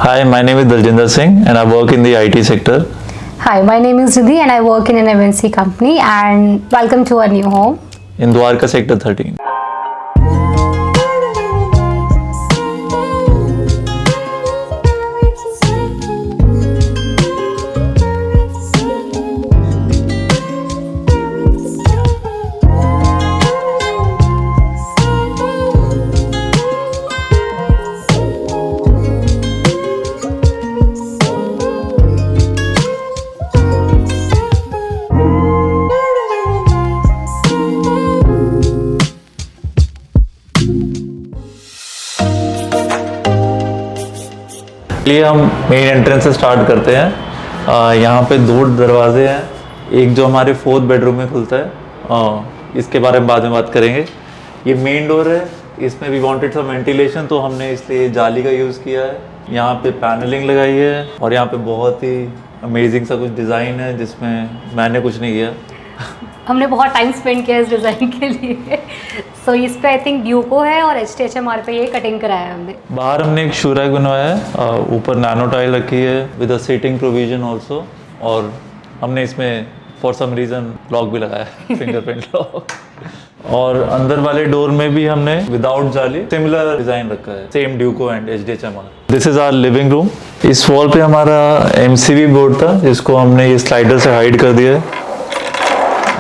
Hi, my name is Daljinder Singh and I work in the IT sector. Hi, my name is Riddhi and I work in an MNC company, and welcome to our new home. In Dwarka Sector 13. चलिए हम main entrance से start करते हैं। यहाँ पे दो दरवाजे हैं, एक जो हमारे 4th बेडरूम में खुलता है, इसके बारे में बाद में बात करेंगे। ये मेन डोर है, इसमें भी वांटेड सम वेंटिलेशन, तो हमने इसलिए जाली का यूज़ किया है। यहाँ पे पैनलिंग लगाई है और यहाँ पे बहुत ही अमेजिंग सा कुछ डिज़ाइन है जिसमें मैंने कुछ नहीं किया। हमने बहुत टाइम स्पेंड किया इस डिज़ाइन के लिए। सो इस पे आई थिंक ड्यूको है और HTHMR पे ये कटिंग कराया है हमने। बाहर हमने एक शू रैक बनवाया है, ऊपर नैनो टाइल रखी है with a seating provision also, और हमने इसमें फॉर सम रीज़न लॉक भी लगाया है, फिंगरप्रिंट लॉक। और अंदर वाले डोर में भी हमने विदाउट जाली सिमिलर डिज़ाइन रखा है, same Duco and HDHMR। This is our living room. इस वॉल पे हमारा MCV बोर्ड था जिसको हमने ये स्लाइडर से हाइड कर दिया है,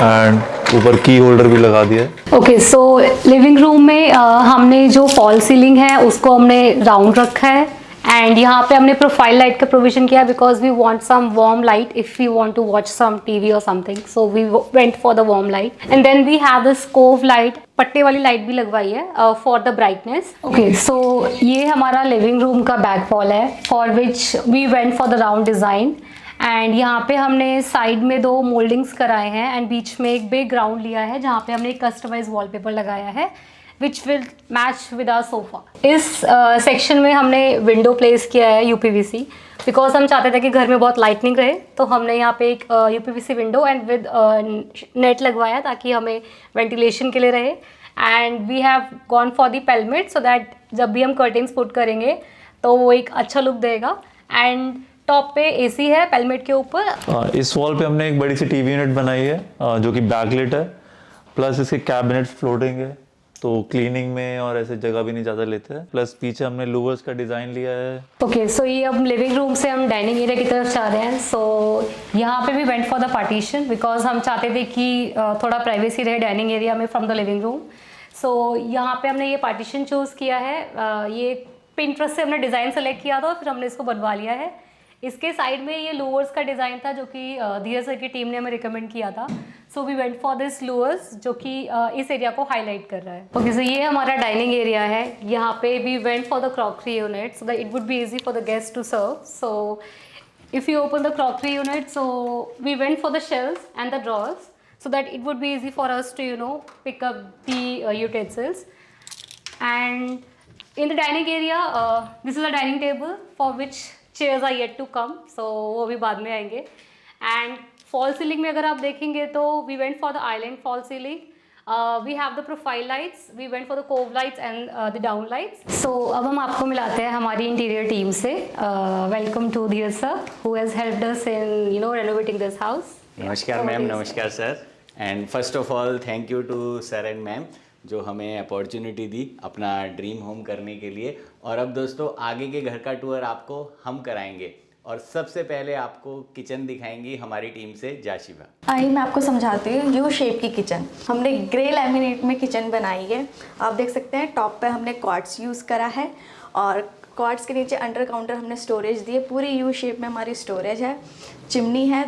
एंड ऊपर की होल्डर भी लगा दिया है। ओके, सो लिविंग रूम में हमने जो फॉल सीलिंग है उसको हमने राउंड रखा है, एंड यहाँ पे हमने प्रोफाइल लाइट का प्रोविजन किया because we want some warm light if we want to watch some TV और something, so we went for the warm light. And then we have the cove light, पट्टे वाली light भी लगवाई है for the brightness. Okay, so ये हमारा living room का back wall है for which we went for the round design. And यहाँ पे हमने साइड में 2 मोल्डिंग्स कराए हैं एंड बीच में एक बिग ग्राउंड लिया है जहाँ पे हमने एक कस्टमाइज वॉलपेपर लगाया है which will match with our sofa. इस सेक्शन में हमने विंडो प्लेस किया है UPVC बिकॉज हम चाहते थे कि घर में बहुत लाइटनिंग रहे, तो हमने यहाँ पे एक UPVC window and with net लगवाया ताकि हमें वेंटिलेशन के लिए रहे। And we have gone for the pelmet so that जब भी हम कर्टेन्स पुट करेंगे तो वो एक अच्छा लुक देगा। एंड टॉप पे AC है पेलमेट के ऊपर। इस वॉल पे हमने एक बड़ी सी टीवी यूनिट बनाई है जो कि बैकलिट है, प्लस इसके कैबिनेट फ्लोटिंग है, तो क्लीनिंग में और ऐसे जगह भी नहीं ज़्यादा लेते हैं। प्लस पीछे हमने लूवर्स का डिज़ाइन लिया है। ओके, सो ये अब लिविंग रूम से हम डाइनिंग एरिया की तरफ जा रहे हैं। सो यहाँ पे भी went for the partition because हम चाहते थे कि थोड़ा प्राइवेसी रहे डाइनिंग एरिया में फ्रॉम द लिविंग रूम। सो यहाँ पे हमने ये पार्टीशन चूज़ किया है। ये पिंटरेस्ट से हमने डिज़ाइन सेलेक्ट किया था, फिर हमने इसको बनवा लिया है। इसके साइड में ये लूवर्स का डिज़ाइन था जो कि धीरज सर की टीम ने हमें रिकमेंड किया था। So we went for this louvres जो कि इस एरिया को हाईलाइट कर रहा है। ओके, सो ये हमारा डाइनिंग एरिया है। यहाँ पे we went for the crockery unit so that it would be easy for the guest to serve. So if you open the crockery unit, so we went for the shelves and the drawers so that it would be easy for us to pick up the utensils. And in the dining area, this is a dining table for which chairs are yet to come, so वो भी बाद में आएंगे। And fall ceiling में अगर आप देखेंगे तो we went for the island fall ceiling. We have the profile lights, we went for the cove lights and the down lights. So अब हम आपको मिलाते हैं हमारी इंटीरियर टीम से। Welcome to Dheeraj sir who has helped us in renovating this house. नमस्कार ma'am, नमस्कार sir, and first of all thank you to sir and ma'am जो हमें अपॉर्चुनिटी दी अपना ड्रीम होम करने के लिए। और अब दोस्तों आगे के घर का टूर आपको हम कराएंगे, और सबसे पहले आपको किचन दिखाएंगी हमारी टीम से जाशिफा। आइए मैं आपको समझाती हूँ यू शेप की किचन। हमने ग्रे लैमिनेट में किचन बनाई है। आप देख सकते हैं टॉप पे हमने क्वार्ट्स यूज़ करा है और क्वार्ट्स के नीचे अंडर काउंटर हमने स्टोरेज दी है। पूरी यू शेप में हमारी स्टोरेज है। चिमनी है,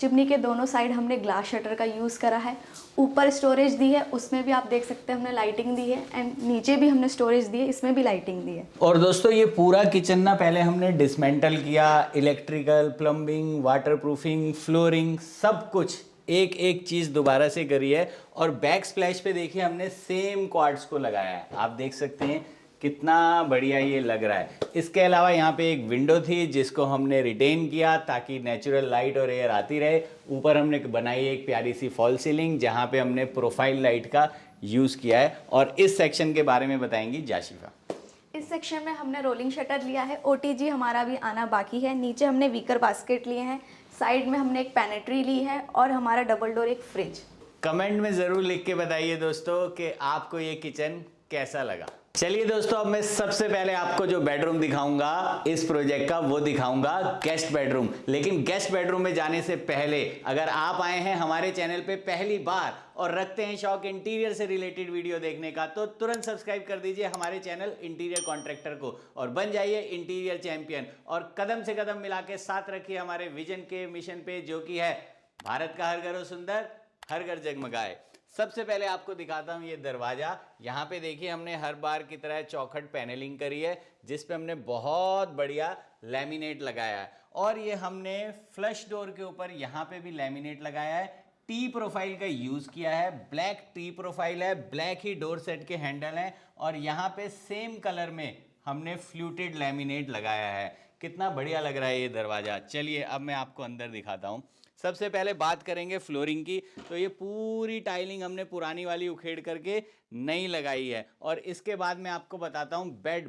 चिमनी के दोनों साइड हमने ग्लास शटर का यूज़ करा है। ऊपर स्टोरेज दी है, उसमें भी आप देख सकते हैं हमने लाइटिंग दी है, एंड नीचे भी हमने स्टोरेज दी है, इसमें भी लाइटिंग दी है। और दोस्तों ये पूरा किचन ना पहले हमने डिसमेंटल किया, इलेक्ट्रिकल, प्लम्बिंग, वाटरप्रूफिंग, फ्लोरिंग, सब कुछ एक एक चीज़ दोबारा से करी है। और बैक स्प्लैश पे देखिए हमने सेम क्वार्ट्स को लगाया है। आप देख सकते हैं कितना बढ़िया ये लग रहा है। इसके अलावा यहाँ पे एक विंडो थी जिसको हमने रिटेन किया ताकि नेचुरल लाइट और एयर आती रहे। ऊपर हमने बनाई एक प्यारी सी फॉल सीलिंग जहाँ पे हमने प्रोफाइल लाइट का यूज़ किया है। और इस सेक्शन के बारे में बताएंगी जाशिफा। इस सेक्शन में हमने रोलिंग शटर लिया है, ओटीजी हमारा भी आना बाकी है। नीचे हमने वीकर बास्केट लिए हैं, साइड में हमने एक पैनेट्री ली है और हमारा डबल डोर एक फ्रिज। कमेंट में ज़रूर लिख के बताइए दोस्तों कि आपको ये किचन कैसा लगा। चलिए दोस्तों, अब मैं सबसे पहले आपको जो बेडरूम दिखाऊंगा इस प्रोजेक्ट का वो दिखाऊंगा गेस्ट बेडरूम। लेकिन गेस्ट बेडरूम में जाने से पहले अगर आप आए हैं हमारे चैनल पे पहली बार और रखते हैं शौक इंटीरियर से रिलेटेड वीडियो देखने का, तो तुरंत सब्सक्राइब कर दीजिए हमारे चैनल इंटीरियर कॉन्ट्रैक्टर को और बन जाइए इंटीरियर चैंपियन। और कदम से कदम मिला के साथ रखिए हमारे विजन के मिशन पे, जो कि है भारत का हर घर हो सुंदर, हर घर जगमगाए। सबसे पहले आपको दिखाता हूं ये दरवाजा। यहाँ पे देखिए हमने हर बार की तरह चौखट पैनलिंग करी है, जिस पे हमने बहुत बढ़िया लैमिनेट लगाया है। और ये हमने फ्लश डोर के ऊपर यहाँ पे भी लैमिनेट लगाया है। टी प्रोफाइल का यूज किया है, ब्लैक टी प्रोफाइल है, ब्लैक ही डोर सेट के हैंडल हैं और यहाँ पे सेम कलर में हमने फ्लूटेड लैमिनेट लगाया है। कितना बढ़िया लग रहा है ये दरवाजा। चलिए अब मैं आपको अंदर दिखाता हूँ। सबसे पहले बात करेंगे फ्लोरिंग की, तो ये पूरी टाइलिंग हमने पुरानी वाली उखेड़ करके नई लगाई है। और इसके बाद मैं आपको बताता हूँ बेड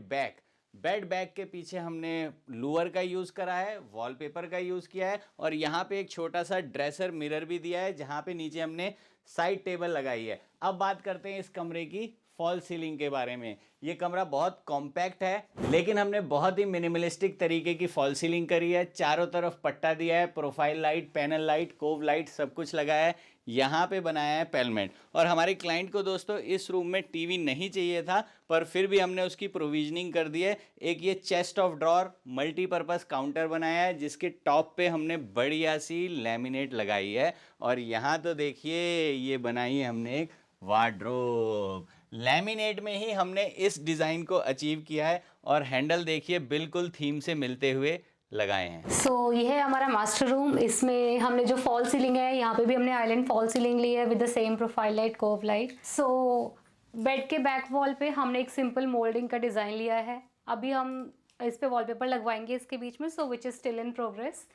बैक के पीछे हमने लूअर का यूज़ करा है, वॉलपेपर का यूज़ किया है और यहाँ पे एक छोटा सा ड्रेसर मिरर भी दिया है, जहाँ पे नीचे हमने साइड टेबल लगाई है। अब बात करते हैं इस कमरे की फॉल सीलिंग के बारे में। ये कमरा बहुत कॉम्पैक्ट है, लेकिन हमने बहुत ही मिनिमलिस्टिक तरीके की फॉल सीलिंग करी है। चारों तरफ पट्टा दिया है, profile light, panel light, cove light सब कुछ लगाया है। यहाँ पे बनाया है पेलमेंट। और हमारे क्लाइंट को दोस्तों इस रूम में टीवी नहीं चाहिए था, पर फिर भी हमने उसकी प्रोविजनिंग कर दी है। एक ये chest of drawer multipurpose counter बनाया है, जिसके टॉप पे हमने बढ़िया सी लैमिनेट लगाई है। और यहाँ तो देखिए ये बनाई है हमने एक वार्डरोब। लैमिनेट में ही हमने इस डिज़ाइन को अचीव किया है और हैंडल देखिए बिल्कुल थीम से मिलते हुए लगाए हैं। सो ये है हमारा मास्टर रूम। इसमें हमने जो फॉल सीलिंग है, यहाँ पे भी हमने आइलैंड फॉल सीलिंग ली है with the same profile light, curve light. So bed के बैक वॉल पे हमने एक सिंपल मोल्डिंग का डिज़ाइन लिया है। अभी हम इस पे वॉलपेपर लगवाएंगे इसके बीच में, so which is still in progress.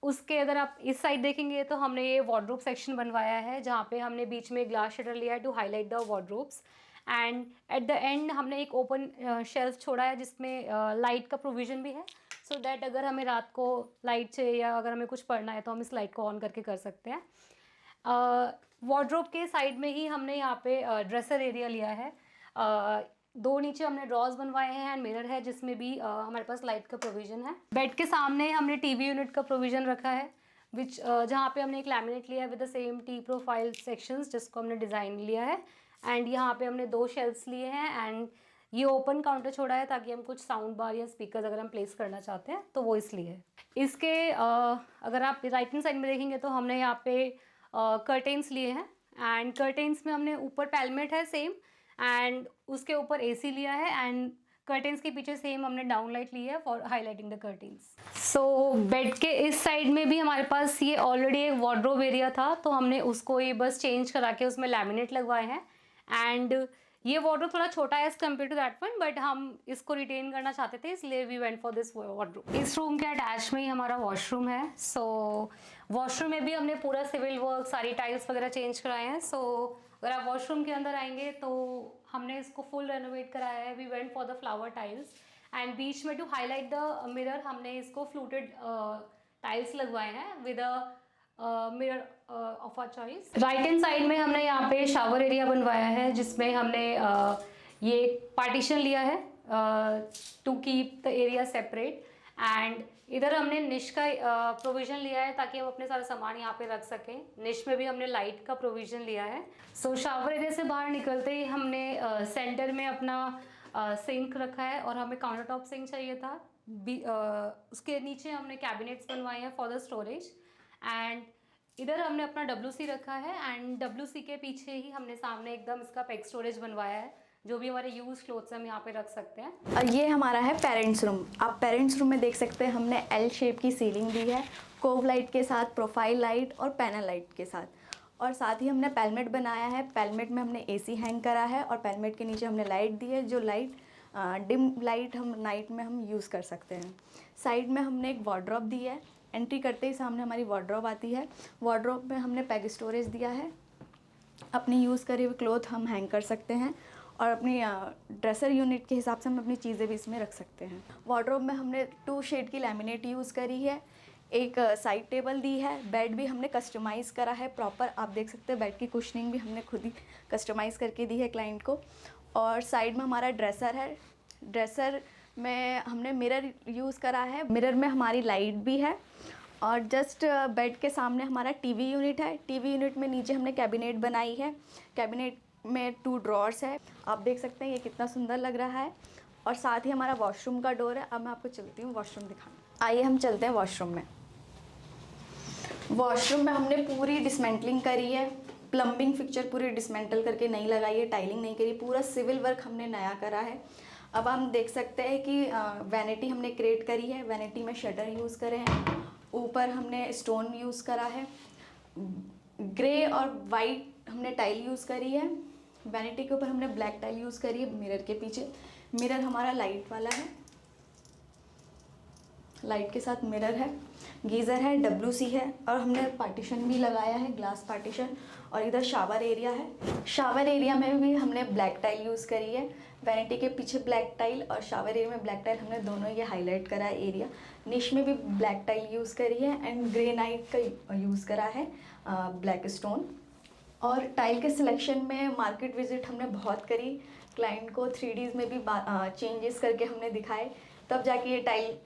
उसके अगर आप इस साइड देखेंगे तो हमने ये वार्डरोब सेक्शन बनवाया है, जहाँ पे हमने बीच में ग्लास शटर लिया है to highlight the wardrobes. And at the end हमने एक ओपन शेल्फ छोड़ा है, जिसमें लाइट का प्रोविज़न भी है, सो दैट अगर हमें रात को लाइट चाहिए या अगर हमें कुछ पढ़ना है तो हम इस लाइट को ऑन करके कर सकते हैं। वार्डरोब के साइड में ही हमने यहाँ पे ड्रेसर एरिया लिया है। दो नीचे हमने ड्रॉज बनवाए हैं एंड मिरर है, जिसमें भी हमारे पास लाइट का प्रोविज़न है। बेड के सामने हमने टीवी यूनिट का प्रोविज़न रखा है, विच जहाँ पे हमने एक लैमिनेट लिया है with the same T profile sections, जिसको हमने डिज़ाइन लिया है। एंड यहाँ पे हमने 2 शेल्फ्स लिए हैं एंड ये ओपन काउंटर छोड़ा है ताकि हम कुछ साउंड बार या स्पीकर अगर हम प्लेस करना चाहते हैं तो वो इसलिए। इसके अगर आप राइट हैंड साइड में देखेंगे तो हमने यहाँ पे कर्टेन्स लिए हैं एंड कर्टेन्स में हमने ऊपर पैलमेट है सेम एंड उसके ऊपर एसी लिया है एंड कर्टेन्स के पीछे सेम हमने डाउन लाइट ली है for highlighting the curtains. So bed के इस साइड में भी हमारे पास ये ऑलरेडी एक वार्डरोब एरिया था, तो हमने उसको ये बस चेंज करा के उसमें लैमिनेट लगवाए हैं। एंड ये वार्डरोब थोड़ा छोटा है as compare to that one, but हम इसको रिटेन करना चाहते थे, इसलिए we went for this wardrobe. इस रूम के अटैच में ही हमारा वॉशरूम है। सो वॉशरूम में भी हमने पूरा सिविल वर्क, सारी टाइल्स वगैरह चेंज कराए हैं। सो अगर आप वॉशरूम के अंदर आएंगे तो हमने इसको फुल रेनोवेट कराया है। We went for the flower tiles and बीच में टू हाईलाइट द मिरर हमने इसको फ्लूटेड टाइल्स लगवाए हैं with mirror of our choice. Right hand side में हमने यहाँ पे शावर एरिया बनवाया है, जिसमें हमने ये पार्टीशन लिया है to keep the area separate. And इधर हमने निश का प्रोविज़न लिया है ताकि हम अपने सारा सामान यहाँ पे रख सकें। निश में भी हमने लाइट का प्रोविज़न लिया है। सो शावर एरिया से बाहर निकलते ही हमने सेंटर में अपना सिंक रखा है और हमें काउंटर टॉप सिंक चाहिए था। उसके नीचे हमने कैबिनेट्स बनवाए हैं फॉर द स्टोरेज एंड इधर हमने अपना WC रखा है एंड WC के पीछे ही हमने सामने एकदम इसका पेग स्टोरेज बनवाया है, जो भी हमारे यूज क्लोथ्स हम यहाँ पे रख सकते हैं। और ये हमारा है पेरेंट्स रूम। आप पेरेंट्स रूम में देख सकते हैं हमने L शेप की सीलिंग दी है, कोव लाइट के साथ, प्रोफाइल लाइट और पैनल लाइट के साथ। और साथ ही हमने पैलमेट बनाया है। पैलमेट में हमने AC हैंग करा है और पैलमेट के नीचे हमने लाइट दी है, जो लाइट डिम लाइट हम नाइट में हम यूज़ कर सकते हैं। साइड में हमने एक वार्डरोब दी है। एंट्री करते ही सामने हमारी वार्डरोब आती है। वार्डरोब में हमने पैग स्टोरेज दिया है, अपनी यूज़ करे हुए क्लोथ हम हैंग कर सकते हैं। और अपनी ड्रेसर यूनिट के हिसाब से हम अपनी चीज़ें भी इसमें रख सकते हैं। वार्डरोब में हमने 2 शेड की लैमिनेट यूज़ करी है, एक साइड टेबल दी है, बेड भी हमने कस्टमाइज़ करा है प्रॉपर, आप देख सकते हैं बेड की कुशनिंग भी हमने खुद ही कस्टमाइज़ करके दी है क्लाइंट को। और साइड में हमारा ड्रेसर है, ड्रेसर में हमने मिरर यूज़ करा है, मिरर में हमारी लाइट भी है। और जस्ट बेड के सामने हमारा टीवी यूनिट है, टीवी यूनिट में नीचे हमने कैबिनेट बनाई है, कैबिनेट में 2 ड्रॉर्स है, आप देख सकते हैं ये कितना सुंदर लग रहा है। और साथ ही हमारा वॉशरूम का डोर है। अब मैं आपको चलती हूँ वॉशरूम दिखाने, आइए हम चलते हैं वॉशरूम में। वॉशरूम में हमने पूरी डिसमेंटलिंग करी है, प्लम्बिंग फिक्चर पूरी डिसमेंटल करके नई लगाई है, टाइलिंग नहीं करी, पूरा सिविल वर्क हमने नया करा है। अब हम देख सकते हैं कि वैनिटी हमने क्रिएट करी है, वैनिटी में शटर यूज़ करे हैं, ऊपर हमने स्टोन यूज़ करा है, ग्रे और वाइट हमने टाइल यूज़ करी है, वैनिटी के ऊपर हमने ब्लैक टाइल यूज़ करी है। मिरर के पीछे, मिरर हमारा लाइट वाला है, लाइट के साथ मिरर है, गीज़र है, WC है, और हमने पार्टीशन भी लगाया है, ग्लास पार्टीशन। और इधर शावर एरिया है, शावर एरिया में भी हमने ब्लैक टाइल यूज़ करी है, वैनिटी के पीछे ब्लैक टाइल और शावर एरिया में ब्लैक टाइल, हमने दोनों ये हाईलाइट करा है एरिया। निश में भी ब्लैक टाइल यूज़ करी है एंड ग्रेनाइट का यूज़ करा है, ब्लैक स्टोन। और टाइल के सिलेक्शन में मार्केट विजिट हमने बहुत करी, क्लाइंट को 3Ds में भी चेंजेस करके हमने दिखाए, तब जाके ये टाइल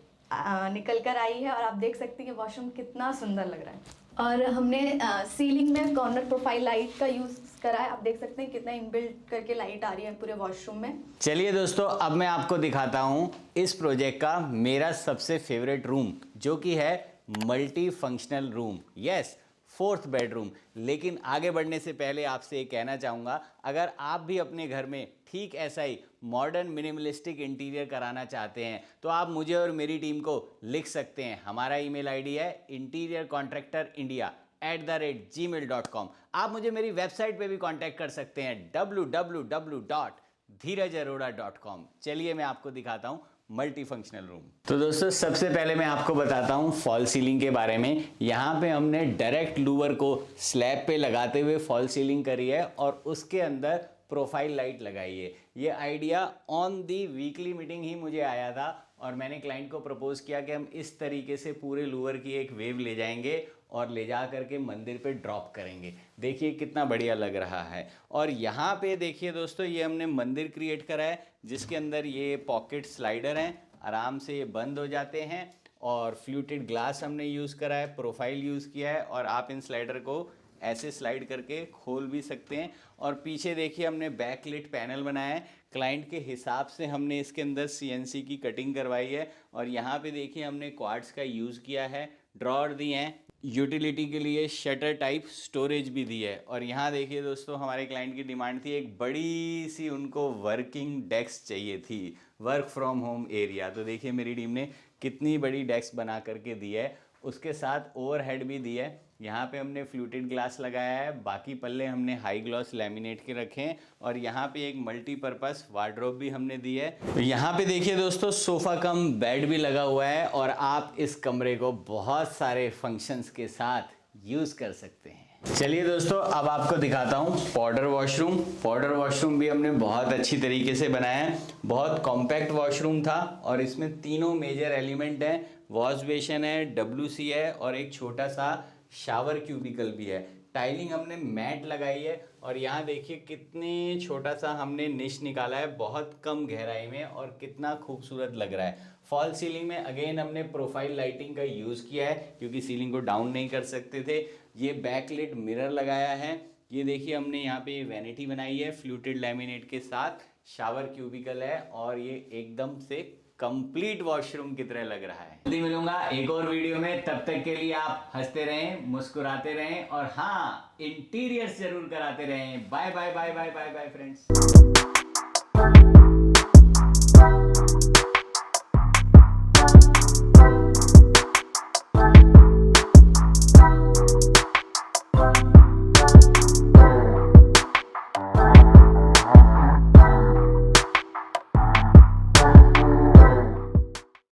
निकल कर आई है। और आप देख सकते हैं कि वॉशरूम कितना सुंदर लग रहा है। और हमने सीलिंग में कॉर्नर प्रोफाइल लाइट का यूज़ करा है, आप देख सकते हैं कितना इनबिल्ट करके लाइट आ रही है पूरे वॉशरूम में। चलिए दोस्तों, अब मैं आपको दिखाता हूँ इस प्रोजेक्ट का मेरा सबसे फेवरेट रूम, जो कि है multi functional room, yes 4th bedroom. लेकिन आगे बढ़ने से पहले आपसे ये कहना चाहूँगा, अगर आप भी अपने घर में ठीक ऐसा ही मॉडर्न मिनिमलिस्टिक इंटीरियर कराना चाहते हैं तो आप मुझे और मेरी टीम को लिख सकते हैं। हमारा ईमेल आईडी है interiorcontractorindia@gmail.com। आप मुझे मेरी वेबसाइट पे भी कांटेक्ट कर सकते हैं www.dheerajarora.com। चलिए मैं आपको दिखाता हूँ मल्टी फंक्शनल रूम। तो दोस्तों, सबसे पहले मैं आपको बताता हूँ फॉल सीलिंग के बारे में। यहाँ पे हमने डायरेक्ट लूवर को स्लैब पे लगाते हुए फॉल सीलिंग करी है और उसके अंदर प्रोफाइल लाइट लगाई है। ये idea on the weekly meeting ही मुझे आया था और मैंने क्लाइंट को प्रपोज किया कि हम इस तरीके से पूरे लूवर की एक वेव ले जाएंगे और ले जा करके मंदिर पे ड्रॉप करेंगे। देखिए कितना बढ़िया लग रहा है। और यहाँ पे देखिए दोस्तों, ये हमने मंदिर क्रिएट करा है जिसके अंदर ये पॉकेट स्लाइडर हैं, आराम से ये बंद हो जाते हैं। और फ्लूटेड ग्लास हमने यूज़ करा है, प्रोफाइल यूज़ किया है और आप इन स्लाइडर को ऐसे स्लाइड करके खोल भी सकते हैं। और पीछे देखिए हमने बैकलिट पैनल बनाया है, क्लाइंट के हिसाब से हमने इसके अंदर CNC की कटिंग करवाई है। और यहाँ पे देखिए हमने क्वार्ट्ज का यूज़ किया है, ड्रॉर दिए हैं, यूटिलिटी के लिए शटर टाइप स्टोरेज भी दी है। और यहाँ देखिए दोस्तों, हमारे क्लाइंट की डिमांड थी, एक बड़ी सी उनको वर्किंग डेस्क चाहिए थी, वर्क फ्रॉम होम एरिया। तो देखिए मेरी टीम ने कितनी बड़ी डेस्क बना करके दी है, उसके साथ ओवरहेड भी दी है। यहाँ पे हमने फ्लूटेड ग्लास लगाया है, बाकी पल्ले हमने हाई ग्लॉस लैमिनेट के रखे हैं। और यहाँ पे एक मल्टीपर्पज़ वार्डरोब भी हमने दी है। तो यहाँ पे देखिए दोस्तों, सोफ़ा कम बेड भी लगा हुआ है और आप इस कमरे को बहुत सारे फंक्शंस के साथ यूज़ कर सकते हैं। चलिए दोस्तों, अब आपको दिखाता हूँ पाउडर वॉशरूम। पाउडर वॉशरूम भी हमने बहुत अच्छी तरीके से बनाया है, बहुत कॉम्पैक्ट वॉशरूम था और इसमें तीनों मेजर एलिमेंट हैं, वॉश बेसिन है, WC है और एक छोटा सा शावर क्यूबिकल भी है। टाइलिंग हमने मैट लगाई है और यहाँ देखिए कितने छोटा सा हमने निश निकाला है, बहुत कम गहराई में, और कितना खूबसूरत लग रहा है। फॉल सीलिंग में अगेन हमने प्रोफाइल लाइटिंग का यूज़ किया है क्योंकि सीलिंग को डाउन नहीं कर सकते थे। ये बैकलिट मिरर लगाया है। ये देखिए हमने यहाँ पे वैनिटी बनाई है फ्लूटेड लैमिनेट के साथ, शावर क्यूबिकल है और ये एकदम से कंप्लीट वॉशरूम की तरह लग रहा है। जल्दी मिलूंगा एक और वीडियो में, तब तक के लिए आप हंसते रहें, मुस्कुराते रहें और हाँ, इंटीरियर्स जरूर कराते रहें। Bye bye bye bye bye bye friends.